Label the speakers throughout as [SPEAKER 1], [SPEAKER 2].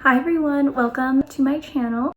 [SPEAKER 1] Hi everyone, welcome to my channel.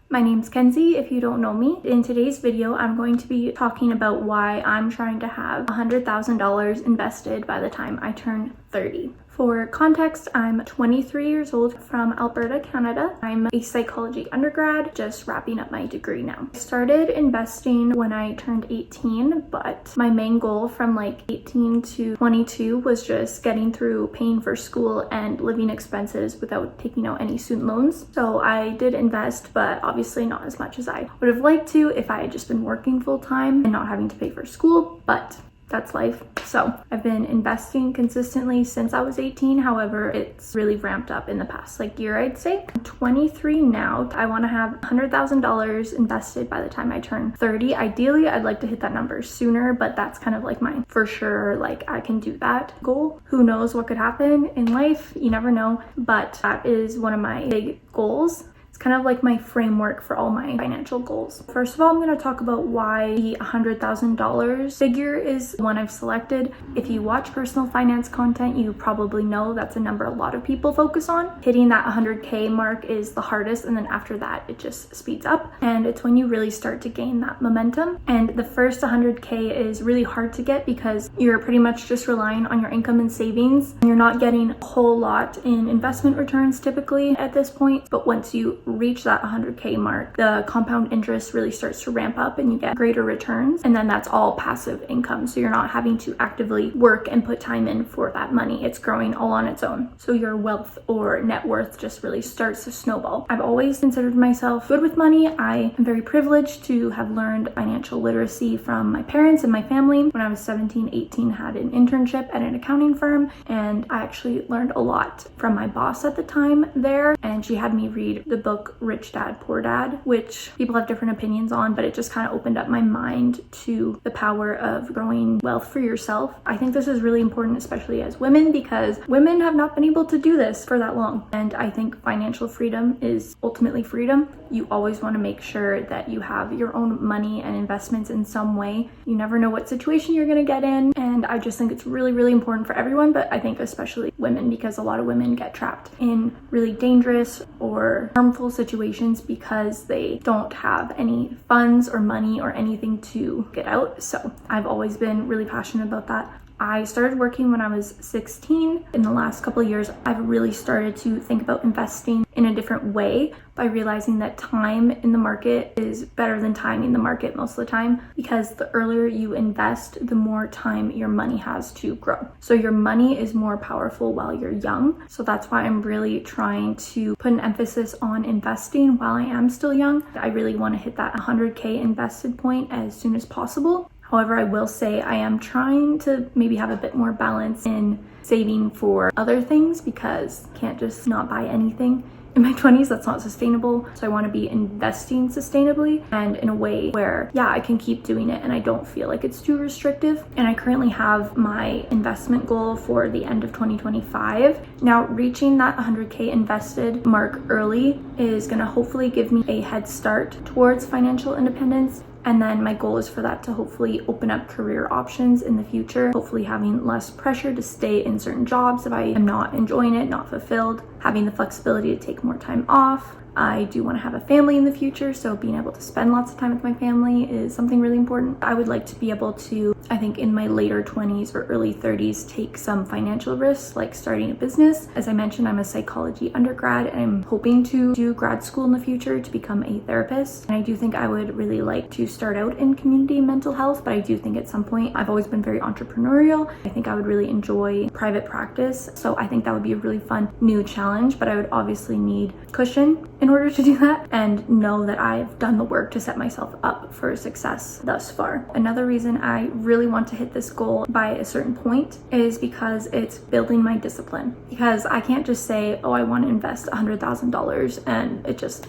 [SPEAKER 1] My name's Kenzie, if you don't know me. In today's video, I'm going to be talking about why I'm trying to have $100,000 invested by the time I turn 30. For context, I'm 23 years old from Alberta, Canada. I'm a psychology undergrad, just wrapping up my degree now. I started investing when I turned 18, but my main goal from like 18 to 22 was just getting through paying for school and living expenses without taking out any student loans. So I did invest, but obviously not as much as I would have liked to if I had just been working full time and not having to pay for school, but that's life. So I've been investing consistently since I was 18. However, it's really ramped up in the past year, I'd say. I'm 23 now. I want to have $100,000 invested by the time I turn 30. Ideally, I'd like to hit that number sooner, but that's kind of like my for sure, I can do that goal. Who knows what could happen in life? You never know, but that is one of my big goals. It's kind of like my framework for all my financial goals. First of all, I'm going to talk about why the $100,000 figure is the one I've selected. If you watch personal finance content, you probably know that's a number a lot of people focus on. Hitting that 100K mark is the hardest, and then after that, it just speeds up. And it's when you really start to gain that momentum. And the first 100K is really hard to get because you're pretty much just relying on your income and savings. You're not getting a whole lot in investment returns typically at this point, but once you reach that 100K mark, the compound interest really starts to ramp up and you get greater returns. And then that's all passive income. So you're not having to actively work and put time in for that money. It's growing all on its own. So your wealth or net worth just really starts to snowball. I've always considered myself good with money. I am very privileged to have learned financial literacy from my parents and my family. When I was 17, 18, had an internship at an accounting firm, and I actually learned a lot from my boss at the time there. And she had me read the book Rich Dad, Poor Dad, which people have different opinions on, but it just kind of opened up my mind to the power of growing wealth for yourself. I think this is really important, especially as women, because women have not been able to do this for that long. And I think financial freedom is ultimately freedom. You always want to make sure that you have your own money and investments in some way. You never know what situation you're going to get in. And I just think it's really, really important for everyone, but I think especially women, because a lot of women get trapped in really dangerous or harmful situations because they don't have any funds or money or anything to get out. So I've always been really passionate about that. I started working when I was 16. In the last couple of years, I've really started to think about investing in a different way by realizing that time in the market is better than timing the market most of the time, because the earlier you invest, the more time your money has to grow. So your money is more powerful while you're young. So that's why I'm really trying to put an emphasis on investing while I am still young. I really want to hit that 100K invested point as soon as possible. However, I will say I am trying to maybe have a bit more balance in saving for other things, because I can't just not buy anything in my 20s. That's not sustainable. So I want to be investing sustainably and in a way where, yeah, I can keep doing it and I don't feel like it's too restrictive. And I currently have my investment goal for the end of 2025. Now, reaching that 100K invested mark early is going to hopefully give me a head start towards financial independence. And then my goal is for that to hopefully open up career options in the future, hopefully having less pressure to stay in certain jobs if I am not enjoying it, not fulfilled, having the flexibility to take more time off. I do want to have a family in the future, so being able to spend lots of time with my family is something really important. I would like to be able to, I think in my later 20s or early 30s, take some financial risks, like starting a business. As I mentioned, I'm a psychology undergrad and I'm hoping to do grad school in the future to become a therapist. And I do think I would really like to start out in community mental health, but I do think at some point, I've always been very entrepreneurial. I think I would really enjoy private practice. So I think that would be a really fun new challenge, but I would obviously need cushion in order to do that and know that I've done the work to set myself up for success thus far. Another reason I really want to hit this goal by a certain point is because it's building my discipline. Because I can't just say, oh, I want to invest $100,000 and it just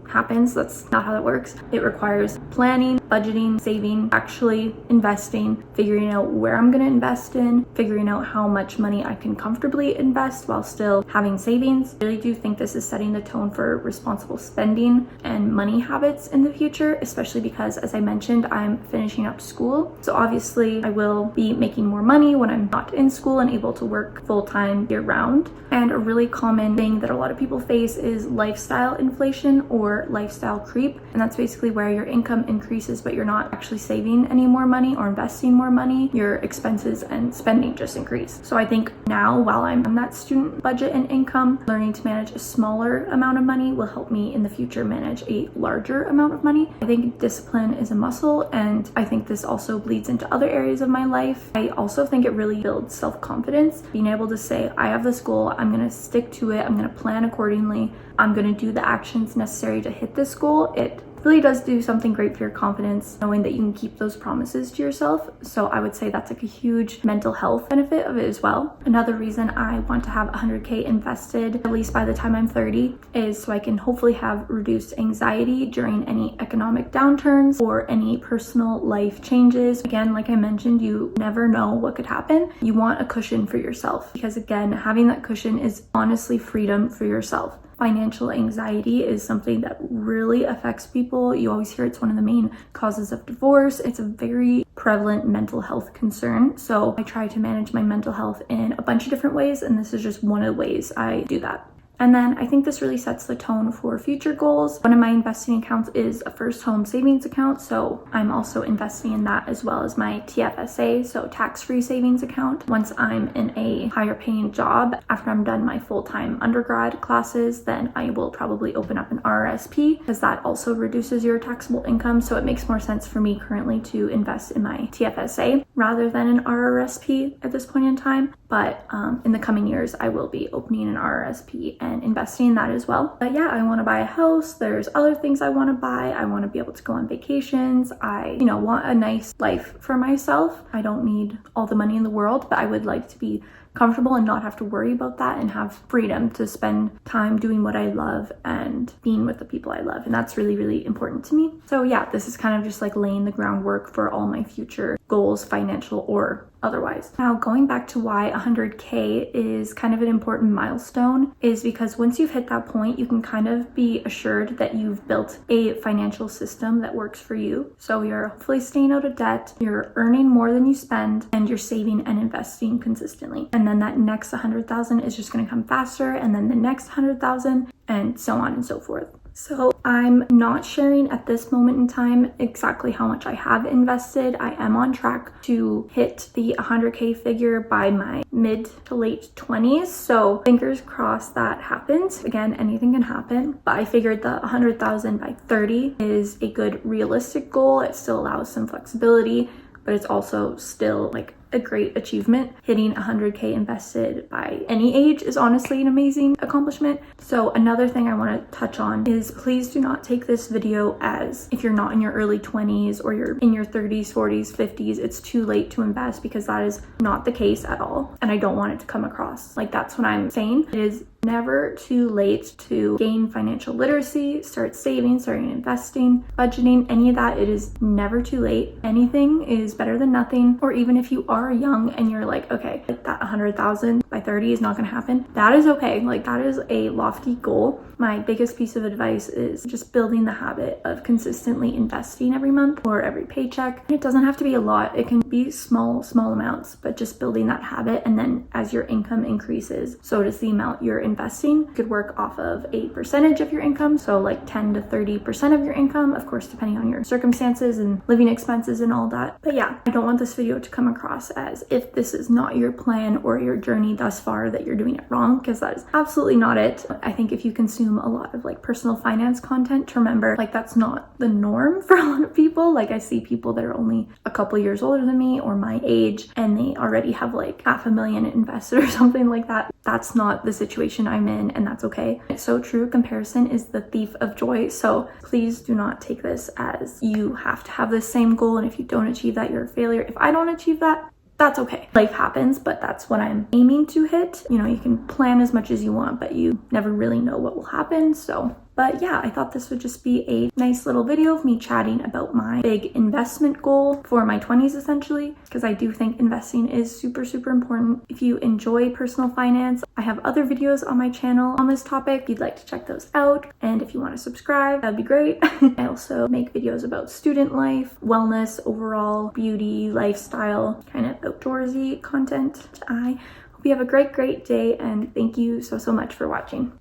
[SPEAKER 1] happens. That's not how that works. It requires planning, budgeting, saving, actually investing, figuring out where I'm going to invest in, figuring out how much money I can comfortably invest while still having savings. I really do think this is setting the tone for responsible spending and money habits in the future, especially because, as I mentioned, I'm finishing up school. So obviously I will be making more money when I'm not in school and able to work full-time year-round. And a really common thing that a lot of people face is lifestyle inflation or lifestyle creep. And that's basically where your income increases, but you're not actually saving any more money or investing more money. Your expenses and spending just increase. So I think now, while I'm on that student budget and income, learning to manage a smaller amount of money will help me in the future manage a larger amount of money. I think discipline is a muscle, and I think this also bleeds into other areas of my life. I also think it really builds self-confidence, being able to say, I have this goal, I'm going to stick to it, I'm going to plan accordingly, I'm going to do the actions necessary to hit this goal. It really does do something great for your confidence, knowing that you can keep those promises to yourself. So I would say that's like a huge mental health benefit of it as well. Another reason I want to have 100K invested, at least by the time I'm 30, is so I can hopefully have reduced anxiety during any economic downturns or any personal life changes. Again, like I mentioned, you never know what could happen. You want a cushion for yourself, because again, having that cushion is honestly freedom for yourself. Financial anxiety is something that really affects people. You always hear it's one of the main causes of divorce. It's a very prevalent mental health concern. So I try to manage my mental health in a bunch of different ways, and this is just one of the ways I do that. And then I think this really sets the tone for future goals. One of my investing accounts is a first home savings account, so I'm also investing in that, as well as my TFSA, so tax-free savings account. Once I'm in a higher paying job, after I'm done my full-time undergrad classes, then I will probably open up an RRSP, because that also reduces your taxable income. So it makes more sense for me currently to invest in my TFSA rather than an RRSP at this point in time. But in the coming years, I will be opening an RRSP and investing in that as well. But yeah, I want to buy a house. There's other things I want to buy. I want to be able to go on vacations. I, want a nice life for myself. I don't need all the money in the world, but I would like to be comfortable and not have to worry about that, and have freedom to spend time doing what I love and being with the people I love. And that's really, really important to me. So yeah, this is kind of just like laying the groundwork for all my future goals, financial or otherwise. Now, going back to why 100K is kind of an important milestone is because once you've hit that point, you can kind of be assured that you've built a financial system that works for you. So you're hopefully staying out of debt, you're earning more than you spend, and you're saving and investing consistently. And then that next 100,000 is just going to come faster, and then the next 100,000, and so on and so forth. So I'm not sharing at this moment in time exactly how much I have invested. I am on track to hit the 100K figure by my mid to late 20s. So fingers crossed that happens. Again, anything can happen, but I figured the 100,000 by 30 is a good realistic goal. It still allows some flexibility, but it's also still like a great achievement. Hitting 100K invested by any age is honestly an amazing accomplishment. So another thing I want to touch on is, please do not take this video as if you're not in your early 20s or you're in your 30s, 40s, 50s, it's too late to invest, because that is not the case at all. And I don't want it to come across like that's what I'm saying. It is never too late to gain financial literacy, start saving, starting investing, budgeting, any of that. It is never too late. Anything is better than nothing. Or even if you are young and you're like, okay, that 100,000 by 30 is not going to happen, that is okay. Like, that is a lofty goal. My biggest piece of advice is just building the habit of consistently investing every month or every paycheck. It doesn't have to be a lot. It can be small amounts, but just building that habit. And then as your income increases, so does the amount you're investing. You could work off of a percentage of your income. So like 10 to 30% of your income, of course, depending on your circumstances and living expenses and all that. But yeah, I don't want this video to come across as if this is not your plan or your journey thus far that you're doing it wrong, because that is absolutely not it. I think if you consume a lot of like personal finance content, to remember like that's not the norm for a lot of people. Like, I see people that are only a couple years older than me or my age, and they already have like 500,000 invested or something like that. That's not the situation I'm in, and that's okay. It's so true. Comparison is the thief of joy. So please do not take this as you have to have the same goal, and if you don't achieve that, you're a failure. If I don't achieve that, that's okay. Life happens, but that's what I'm aiming to hit. You can plan as much as you want, but you never really know what will happen. So But yeah, I thought this would just be a nice little video of me chatting about my big investment goal for my 20s essentially, because I do think investing is super, super important. If you enjoy personal finance, I have other videos on my channel on this topic. If you'd like to check those out, and if you want to subscribe, that'd be great. I also make videos about student life, wellness, overall beauty, lifestyle, kind of outdoorsy content. I hope you have a great day, and thank you so much for watching.